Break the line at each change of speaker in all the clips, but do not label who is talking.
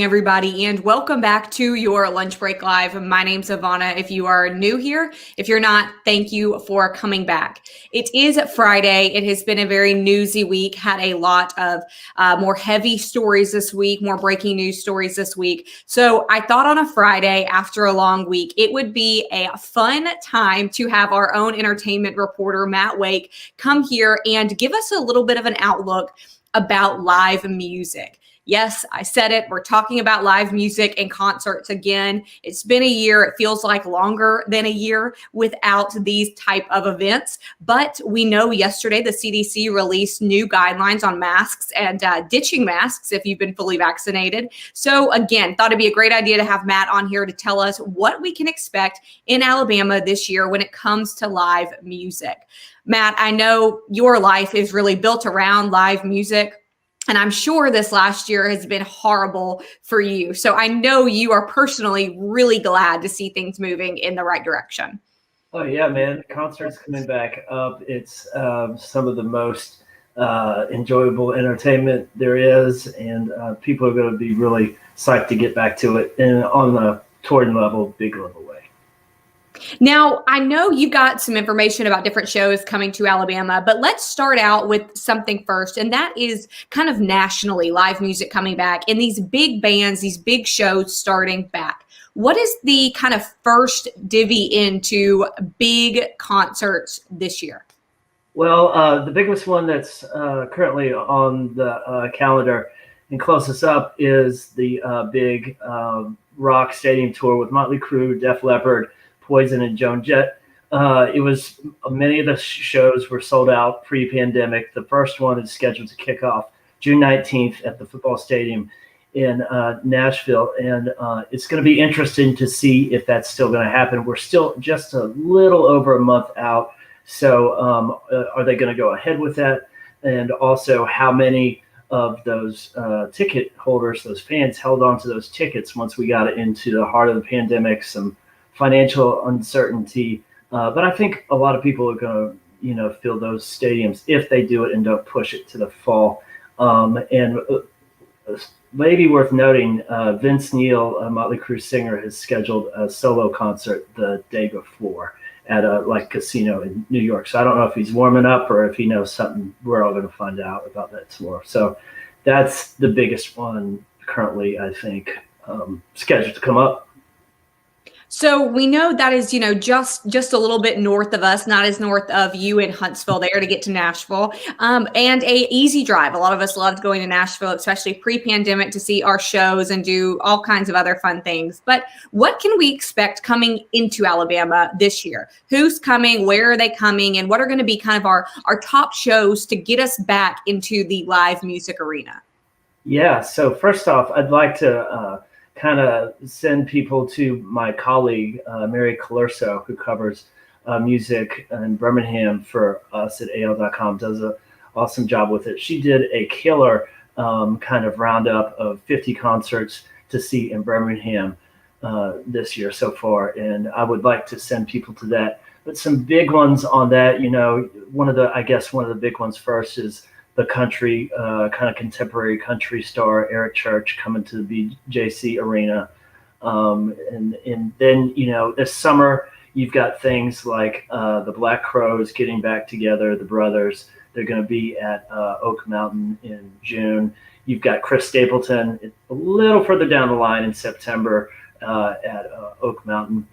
Everybody, and welcome back to your Lunch Break Live. My name's Ivana. If you are new here, if you're not, thank you for coming back. It is Friday. It has been a very newsy week, had a lot of more heavy stories this week, more breaking news stories this week. So I thought on a Friday after a long week, it would be a fun time to have our own entertainment reporter, Matt Wake, come here and give us a little bit of an outlook about live music. Yes, I said it. We're talking about live music and concerts again. It's been a year. It feels like longer than a year without these type of events. But we know yesterday the CDC released new guidelines on masks and ditching masks if you've been fully vaccinated. So again, thought it'd be a great idea to have Matt on here to tell us what we can expect in Alabama this year when it comes to live music. Matt, I know your life is really built around live music. And I'm sure this last year has been horrible for you. So I know you are personally really glad to see things moving in the right direction.
Oh yeah, man! Concerts coming back up. It's some of the most enjoyable entertainment there is, and people are going to be really psyched to get back to it, and on the touring level, big level way.
Now, I know you got some information about different shows coming to Alabama, but let's start out with something first, and that is kind of nationally live music coming back and these big bands, these big shows starting back. What is the kind of first divvy into big concerts this year?
Well, the biggest one that's currently on the calendar and closest up is the big rock stadium tour with Motley Crue, Def Leppard, Poison, and Joan Jett. It was many of the shows were sold out pre-pandemic. The first one is scheduled to kick off June 19th at the football stadium in Nashville, and it's going to be interesting to see if that's still going to happen. We're still just a little over a month out, so are they going to go ahead with that? And also, how many of those ticket holders, those fans, held on to those tickets once we got into the heart of the pandemic? Some financial uncertainty, but I think a lot of people are going to, fill those stadiums if they do it and don't push it to the fall. And maybe worth noting, Vince Neil, a Motley Crue singer, has scheduled a solo concert the day before at a casino in New York. So I don't know if he's warming up or if he knows something. We're all going to find out about that tomorrow. So that's the biggest one currently, I think, scheduled to come up.
So we know that is, just a little bit north of us, not as north of you in Huntsville there to get to Nashville, and a easy drive. A lot of us loved going to Nashville, especially pre-pandemic, to see our shows and do all kinds of other fun things. But what can we expect coming into Alabama this year? Who's coming? Where are they coming? And what are going to be kind of our top shows to get us back into the live music arena?
Yeah. So first off, I'd like to kind of send people to my colleague, Mary Colurso, who covers music in Birmingham for us at AL.com, does an awesome job with it. She did a killer kind of roundup of 50 concerts to see in Birmingham this year so far, and I would like to send people to that. But some big ones on that, one of the big ones first is the country, kind of contemporary country star Eric Church coming to the BJC Arena. And then, this summer, you've got things like the Black Crowes getting back together, the Brothers. They're going to be at Oak Mountain in June. You've got Chris Stapleton a little further down the line in September at Oak Mountain.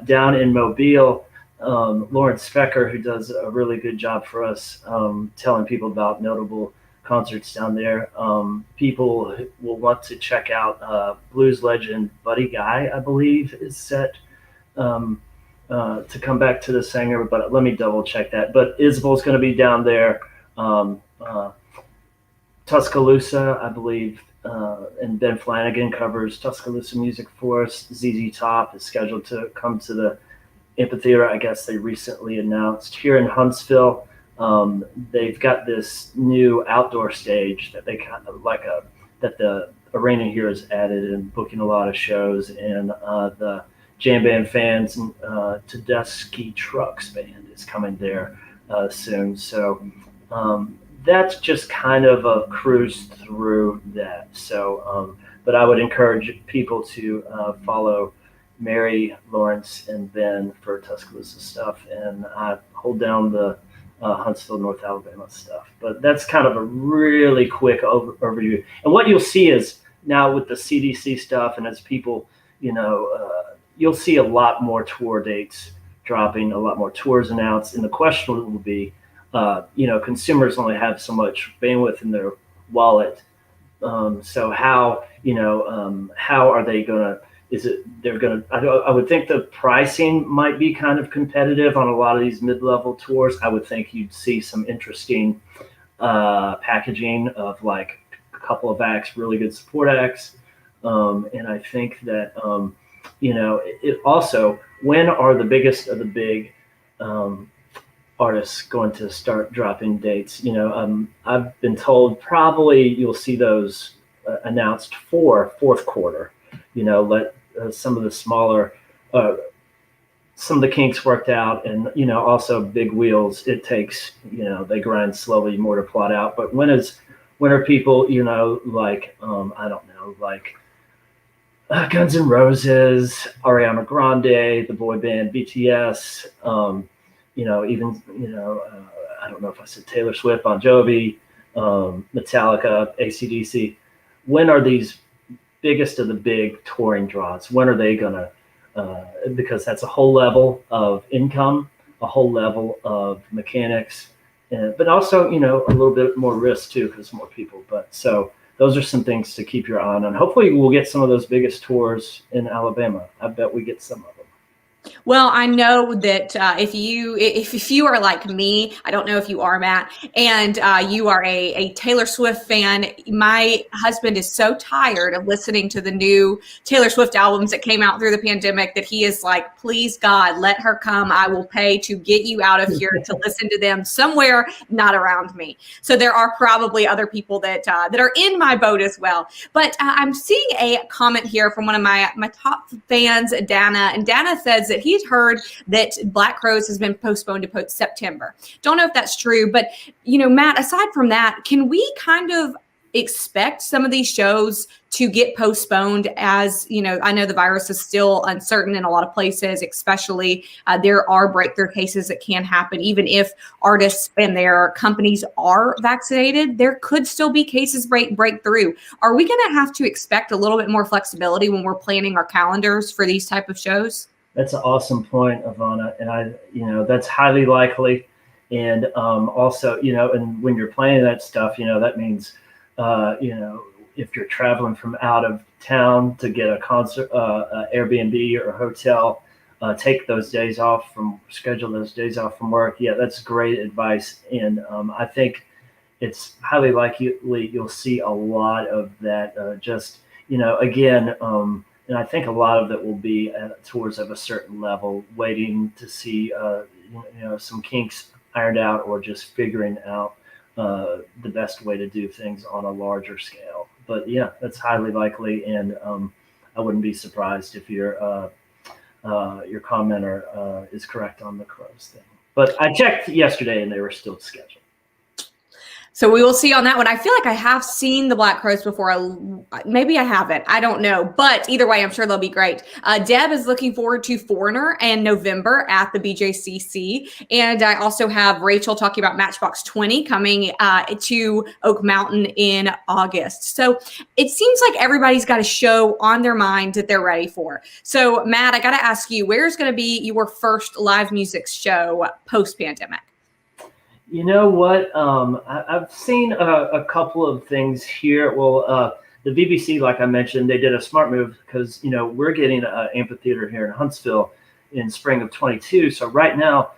Down in Mobile, Lawrence Specker, who does a really good job for us telling people about notable concerts down there. People will want to check out blues legend Buddy Guy, I believe, is set to come back to the singer, but let me double check that. But Isabel's going to be down there. Tuscaloosa, I believe, and Ben Flanagan covers Tuscaloosa music for us. ZZ Top is scheduled to come to the amphitheater. I guess they recently announced here in Huntsville. They've got this new outdoor stage that they kind of that the arena here has added and booking a lot of shows, and the Jam Band Fans and Tedeschi Trucks Band is coming there soon. So that's just kind of a cruise through that. So But I would encourage people to follow Mary, Lawrence, and Ben for Tuscaloosa stuff, and I hold down the Huntsville, North Alabama stuff. But that's kind of a really quick overview. And what you'll see is now with the CDC stuff, and as people, you'll see a lot more tour dates dropping, a lot more tours announced. And the question will be, consumers only have so much bandwidth in their wallet. So how are they going to, I would think the pricing might be kind of competitive on a lot of these mid-level tours. I would think you'd see some interesting packaging of like a couple of acts, really good support acts. And I think that, it also, when are the biggest of the big artists going to start dropping dates? I've been told probably you'll see those announced for fourth quarter. Let some of the smaller, some of the kinks worked out, and also big wheels. It takes they grind slowly more to plot out. But when are people like I don't know, like Guns N' Roses, Ariana Grande, the boy band BTS, even I don't know if I said Taylor Swift, Bon Jovi, Metallica, AC/DC. When are these biggest of the big touring draws? When are they gonna? Because that's a whole level of income, a whole level of mechanics, but also a little bit more risk too, because more people. But so those are some things to keep your eye on. Hopefully we'll get some of those biggest tours in Alabama. I bet we get some of them.
Well, I know that if you are like me, I don't know if you are, Matt, and you are a Taylor Swift fan. My husband is so tired of listening to the new Taylor Swift albums that came out through the pandemic that he is like, please God, let her come. I will pay to get you out of here to listen to them somewhere not around me. So there are probably other people that are in my boat as well. But I'm seeing a comment here from one of my top fans, Dana, and Dana says that he's heard that Black Crows has been postponed to September. Don't know if that's true, but Matt, aside from that, can we kind of expect some of these shows to get postponed? As I know the virus is still uncertain in a lot of places, especially there are breakthrough cases that can happen. Even if artists and their companies are vaccinated, there could still be cases break through. Are we going to have to expect a little bit more flexibility when we're planning our calendars for these type of shows?
That's an awesome point, Ivana, and that's highly likely. And also, and when you're planning that stuff, that means, if you're traveling from out of town to get a concert, Airbnb or a hotel, schedule those days off from work. Yeah, that's great advice. And I think it's highly likely you'll see a lot of that. Again. And I think a lot of it will be towards of a certain level, waiting to see some kinks ironed out, or just figuring out the best way to do things on a larger scale. But yeah, that's highly likely, and I wouldn't be surprised if your commenter is correct on the Crows thing. But I checked yesterday, and they were still scheduled.
So we will see on that one. I feel like I have seen the Black Crows before. Maybe I haven't. I don't know. But either way, I'm sure they'll be great. Deb is looking forward to Foreigner in November at the BJCC. And I also have Rachel talking about Matchbox 20 coming to Oak Mountain in August. So it seems like everybody's got a show on their mind that they're ready for. So Matt, I got to ask you, where's going to be your first live music show post-pandemic?
You know what? I've seen a couple of things here. Well, the BBC, like I mentioned, they did a smart move because, we're getting an amphitheater here in Huntsville in spring of 22. So right now,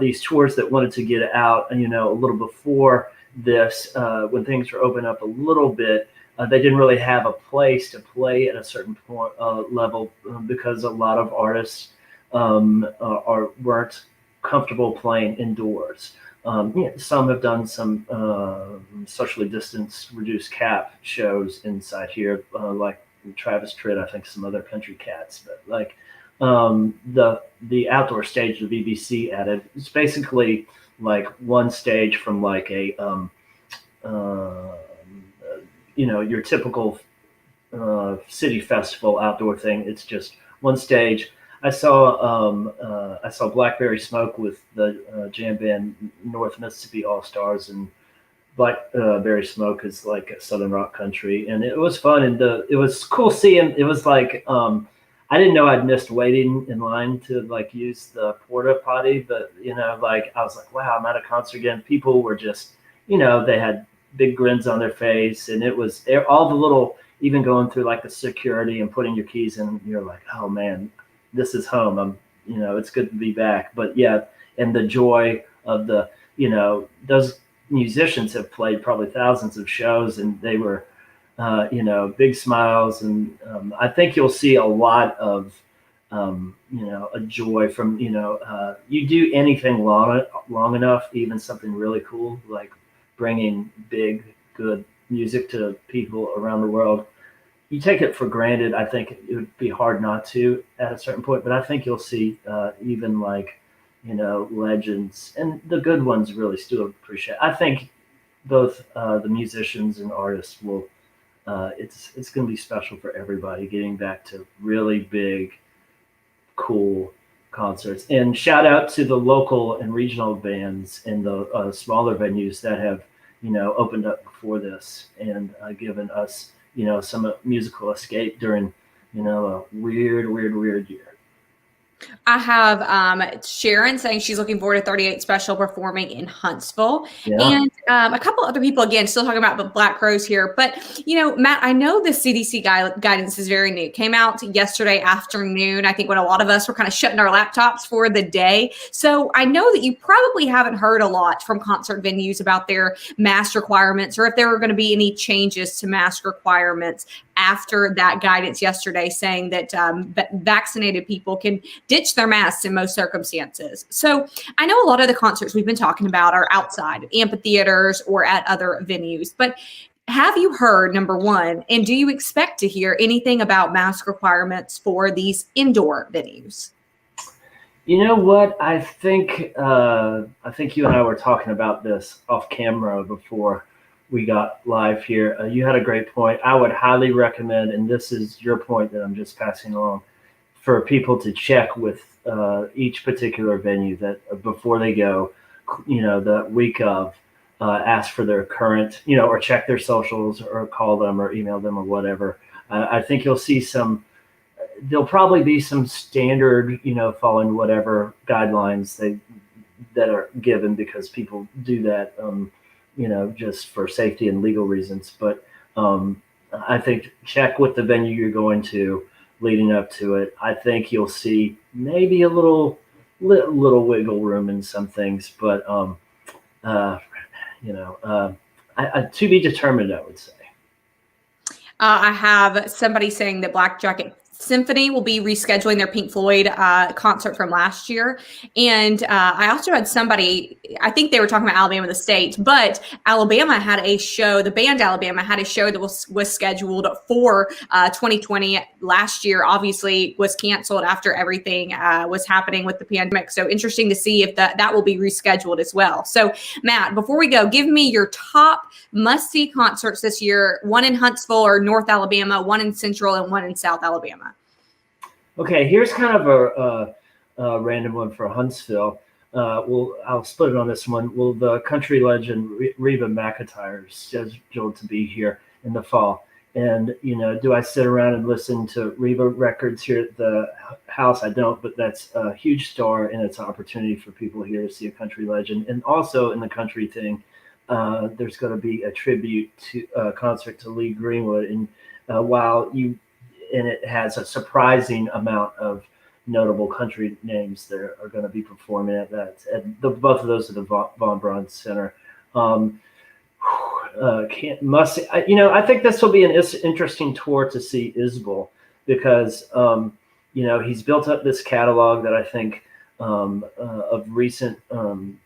these tours that wanted to get out, a little before this, when things were open up a little bit, they didn't really have a place to play at a certain point level because a lot of artists weren't comfortable playing indoors. Some have done some socially distanced, reduced cap shows inside here, like Travis Tritt, I think some other country cats. But like the outdoor stage the BBC added, it's basically like one stage from like a your typical city festival outdoor thing. It's just one stage. I saw Blackberry Smoke with the jam band North Mississippi All Stars, and Blackberry Smoke is like a southern rock country, and it was fun. And it was cool seeing. It was like I didn't know I'd missed waiting in line to like use the porta potty, but like I was like, wow, I'm at a concert again. People were just, they had big grins on their face, and it was all the little, even going through like the security and putting your keys in. You're like, oh man, this is home. It's good to be back. But yeah, and the joy of those musicians have played probably thousands of shows, and they were big smiles. And I think you'll see a lot of a joy from you do anything long enough, even something really cool like bringing big good music to people around the world. You take it for granted. I think it would be hard not to at a certain point, but I think you'll see even like legends, and the good ones really still appreciate. I think both the musicians and artists will. It's going to be special for everybody getting back to really big, cool concerts. And shout out to the local and regional bands and the smaller venues that have opened up before this and given us some musical escape during a weird year.
I have Sharon saying she's looking forward to 38 Special performing in Huntsville.
Yeah.
And a couple other people, again, still talking about the Black Crows here. But, Matt, I know the CDC guidance is very new. It came out yesterday afternoon, I think, when a lot of us were kind of shutting our laptops for the day. So I know that you probably haven't heard a lot from concert venues about their mask requirements, or if there were going to be any changes to mask requirements after that guidance yesterday, saying that vaccinated people can ditch their masks in most circumstances. So I know a lot of the concerts we've been talking about are outside amphitheaters or at other venues, but have you heard, number one, and do you expect to hear anything about mask requirements for these indoor venues?
You know what? I think you and I were talking about this off camera before we got live here. You had a great point. I would highly recommend, and this is your point that I'm just passing along, for people to check with each particular venue that before they go, the week of, ask for their current, or check their socials or call them or email them or whatever. I think you'll see there'll probably be some standard, following whatever guidelines that are given, because people do that, just for safety and legal reasons. But I think check with the venue you're going to leading up to it. I think you'll see maybe a little wiggle room in some things, but to be determined, I would say.
I have somebody saying that Black Jacket Symphony will be rescheduling their Pink Floyd concert from last year. And I also had somebody, I think they were talking about Alabama, the state, but Alabama had a show, the band Alabama had a show that was scheduled for 2020 last year, obviously was canceled after everything was happening with the pandemic. So interesting to see if that will be rescheduled as well. So Matt, before we go, give me your top must-see concerts this year, one in Huntsville or North Alabama, one in Central, and one in South Alabama.
Okay, here's kind of a random one for Huntsville. I'll split it on this one. Well, the country legend Reba McEntire is scheduled to be here in the fall. And, do I sit around and listen to Reba records here at the house? I don't, but that's a huge star, and it's an opportunity for people here to see a country legend. And also in the country thing, there's going to be a tribute to concert to Lee Greenwood. And and it has a surprising amount of notable country names that are going to be performing at that. Both of those at the Von Braun Center. I think this will be an interesting tour to see Isbell, because he's built up this catalog that I think of recent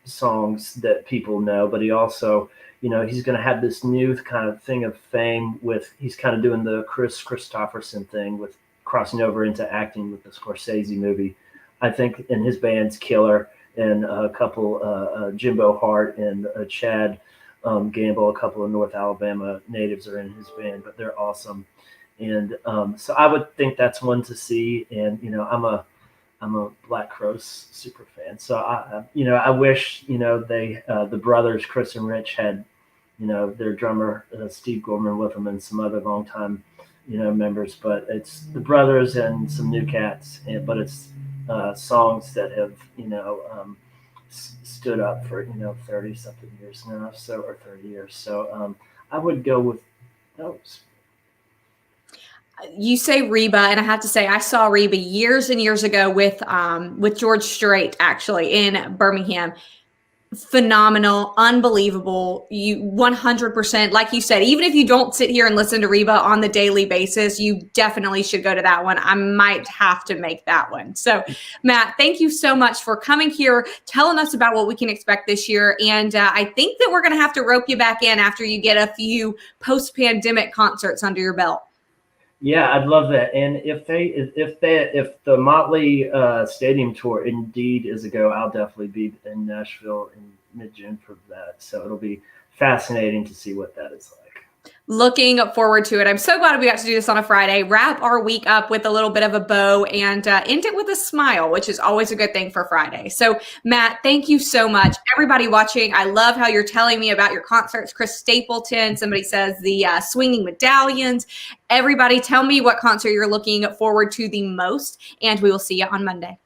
songs that people know, but he also, he's going to have this new kind of thing of fame he's kind of doing the Chris Christopherson thing with crossing over into acting with the Scorsese movie. I think, and his band's killer, and a couple, Jimbo Hart and Chad Gamble, a couple of North Alabama natives are in his band, but they're awesome. And so I would think that's one to see. And I'm a Black Crowes super fan. So I wish they the brothers Chris and Rich had their drummer Steve Gorman with them and some other longtime members. But it's the brothers and some new cats. But it's songs that have stood up for 30 something years now, so or 30 years. So I would go with those.
You say Reba, and I have to say I saw Reba years and years ago with George Strait actually in Birmingham. Phenomenal, unbelievable. You 100%, like you said, even if you don't sit here and listen to Reba on the daily basis, you definitely should go to that one. I might have to make that one. So Matt, thank you so much for coming here, telling us about what we can expect this year. And I think that we're going to have to rope you back in after you get a few post-pandemic concerts under your belt.
Yeah, I'd love that. And if the Motley Stadium tour indeed is a go, I'll definitely be in Nashville in mid-June for that. So it'll be fascinating to see what that is like.
Looking forward to it. I'm so glad we got to do this on a Friday, wrap our week up with a little bit of a bow and end it with a smile, which is always a good thing for Friday. So Matt, thank you so much. Everybody watching, I love how you're telling me about your concerts. Chris Stapleton, somebody says the Swinging Medallions. Everybody tell me what concert you're looking forward to the most, and we will see you on Monday.